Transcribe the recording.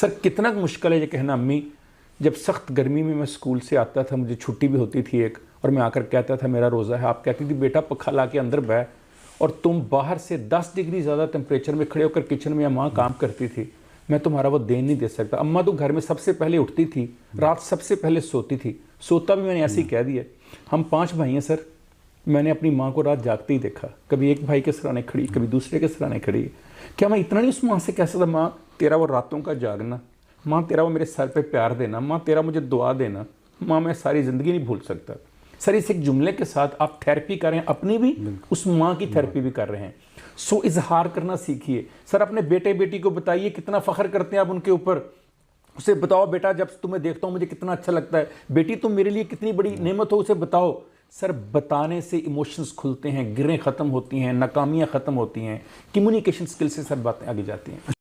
Sir कितना मुश्किल है ये कहना अम्मी, जब सख्त गर्मी में मैं स्कूल से आता था, मुझे छुट्टी भी होती थी एक, और मैं आकर कहता था मेरा रोज़ा है, आप कहती थी बेटा पखा ला के अंदर बैठ, और तुम बाहर से 10 डिग्री ज़्यादा टेम्परेचर में खड़े होकर किचन में माँ काम करती थी, मैं तुम्हारा वो देन नहीं दे सकता। अम्मा तो घर में सबसे पहले उठती थी, रात सबसे पहले सोती थी, सोता भी मैंने ऐसे ही कह दिया। हम 5 भाई हैं सर, मैंने अपनी माँ को रात जागते ही देखा, कभी एक भाई के सराने खड़ी, कभी दूसरे के सराने खड़ी। क्या मैं इतना नहीं उस माँ से कह सकता, माँ तेरा वो रातों का जागना, माँ तेरा वो मेरे सर पे प्यार देना, माँ तेरा मुझे दुआ देना, माँ मैं सारी ज़िंदगी नहीं भूल सकता। सर इस एक जुमले के साथ आप थेरेपी कर रहे हैं, अपनी भी उस माँ की थेरेपी भी कर रहे हैं। सो इजहार करना सीखिए। सर अपने बेटे बेटी को बताइए कितना फ़ख्र करते हैं आप उनके ऊपर, उसे बताओ बेटा जब तुम्हें देखता हूँ मुझे कितना अच्छा लगता है, बेटी तुम मेरे लिए कितनी बड़ी नेमत हो, उसे बताओ। सर बताने से इमोशंस खुलते हैं, गिरें ख़त्म होती हैं, नाकामियाँ ख़त्म होती हैं, कम्युनिकेशन स्किल से सर बातें आगे जाती हैं।